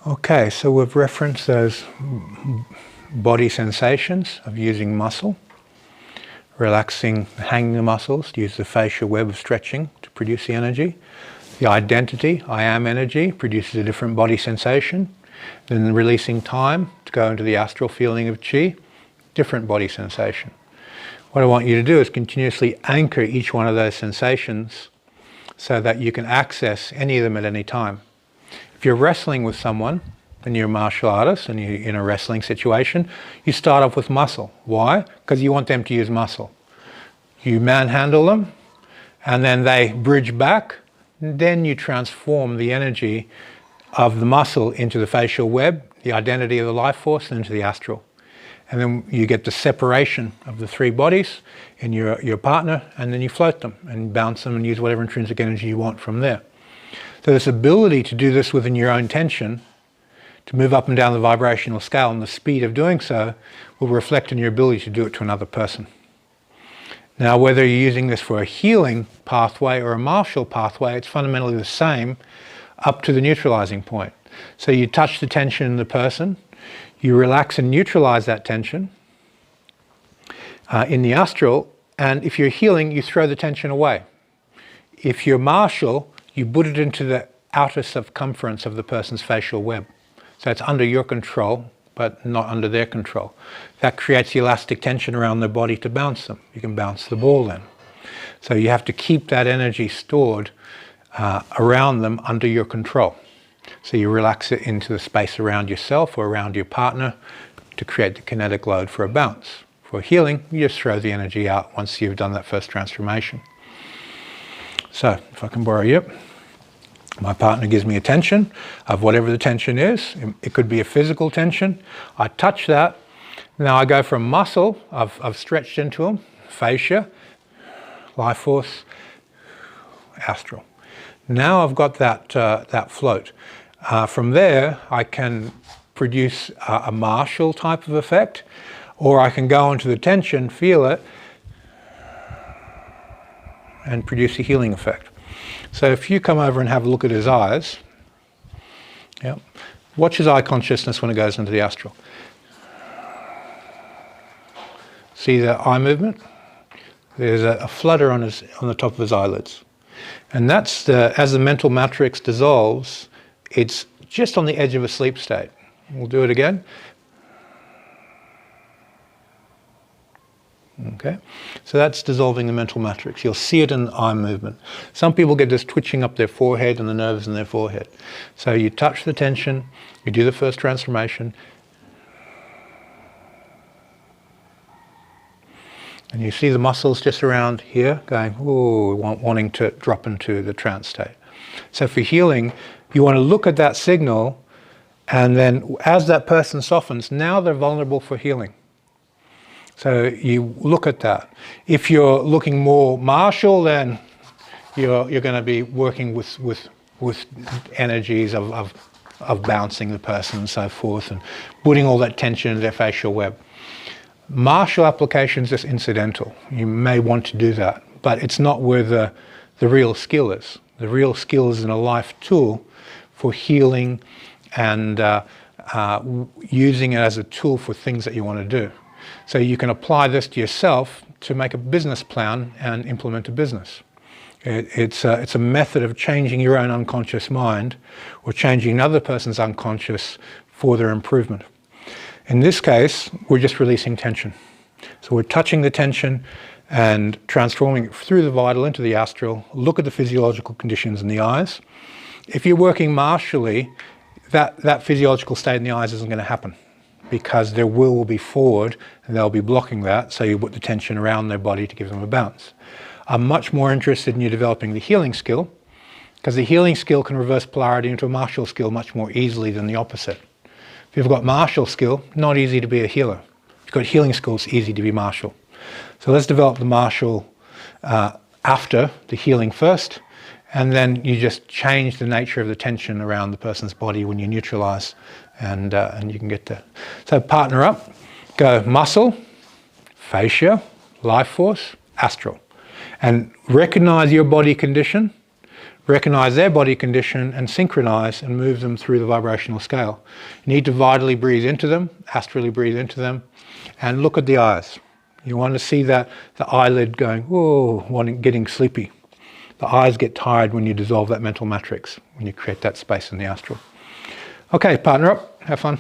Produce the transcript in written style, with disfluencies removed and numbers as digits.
Okay, so we've referenced those body sensations of using muscle, relaxing, hanging the muscles, to use the fascial web of stretching to produce the energy. The identity, I am energy, produces a different body sensation. Then releasing time to go into the astral feeling of chi, different body sensation. What I want you to do is continuously anchor each one of those sensations so that you can access any of them at any time. If you're wrestling with someone and you're a martial artist and you're in a wrestling situation, you start off with muscle. Why? Because you want them to use muscle. You manhandle them and then they bridge back, and then you transform the energy of the muscle into the fascial web, the identity of the life force, and into the astral. And then you get the separation of the three bodies in your partner, and then you float them and bounce them and use whatever intrinsic energy you want from there. So this ability to do this within your own tension, to move up and down the vibrational scale, and the speed of doing so will reflect in your ability to do it to another person. Now, whether you're using this for a healing pathway or a martial pathway, it's fundamentally the same up to the neutralizing point. So you touch the tension in the person, you relax and neutralize that tension in the astral, and if you're healing, you throw the tension away. If you're martial, you put it into the outer circumference of the person's fascial web. So it's under your control, but not under their control. That creates the elastic tension around their body to bounce them. You can bounce the ball then. So you have to keep that energy stored around them under your control. So you relax it into the space around yourself or around your partner to create the kinetic load for a bounce. For healing, you just throw the energy out once you've done that first transformation. So, if I can borrow you. My partner gives me a tension of whatever the tension is. It could be a physical tension. I touch that. Now I go from muscle, I've stretched into them, fascia, life force, astral. Now I've got that float. From there, I can produce a martial type of effect, or I can go into the tension, feel it, and produce a healing effect. So if you come over and have a look at his eyes, watch his eye consciousness when it goes into the astral. See the eye movement? There's a flutter on the top of his eyelids. And that's as the mental matrix dissolves, it's just on the edge of a sleep state. We'll do it again. Okay, so that's dissolving the mental matrix. You'll see it in the eye movement. Some people get this twitching up their forehead and the nerves in their forehead. So you touch the tension, you do the first transformation, and you see the muscles just around here going, ooh, wanting to drop into the trance state. So for healing, you want to look at that signal, and then as that person softens, now they're vulnerable for healing. So you look at that. If you're looking more martial, then you're going to be working with energies of bouncing the person and so forth, and putting all that tension in their fascial web. Martial applications is incidental. You may want to do that, but it's not where the real skill is. The real skill is in a life tool for healing and using it as a tool for things that you want to do. So you can apply this to yourself to make a business plan and implement a business. It's a method of changing your own unconscious mind or changing another person's unconscious for their improvement. In this case, we're just releasing tension. So we're touching the tension and transforming it through the vital into the astral. Look at the physiological conditions in the eyes. If you're working martially, that physiological state in the eyes isn't going to happen, because their will be forward and they'll be blocking that, so you put the tension around their body to give them a bounce. I'm much more interested in you developing the healing skill, because the healing skill can reverse polarity into a martial skill much more easily than the opposite. If you've got martial skill, not easy to be a healer. If you've got healing skills, easy to be martial. So let's develop the martial after the healing first, and then you just change the nature of the tension around the person's body when you neutralize, and you can get there. So partner up, go muscle, fascia, life force, astral. And recognize your body condition, recognize their body condition and synchronize and move them through the vibrational scale. You need to vitally breathe into them, astrally breathe into them, and look at the eyes. You want to see that the eyelid going, whoa, getting sleepy. The eyes get tired when you dissolve that mental matrix, when you create that space in the astral. Okay, partner up, have fun.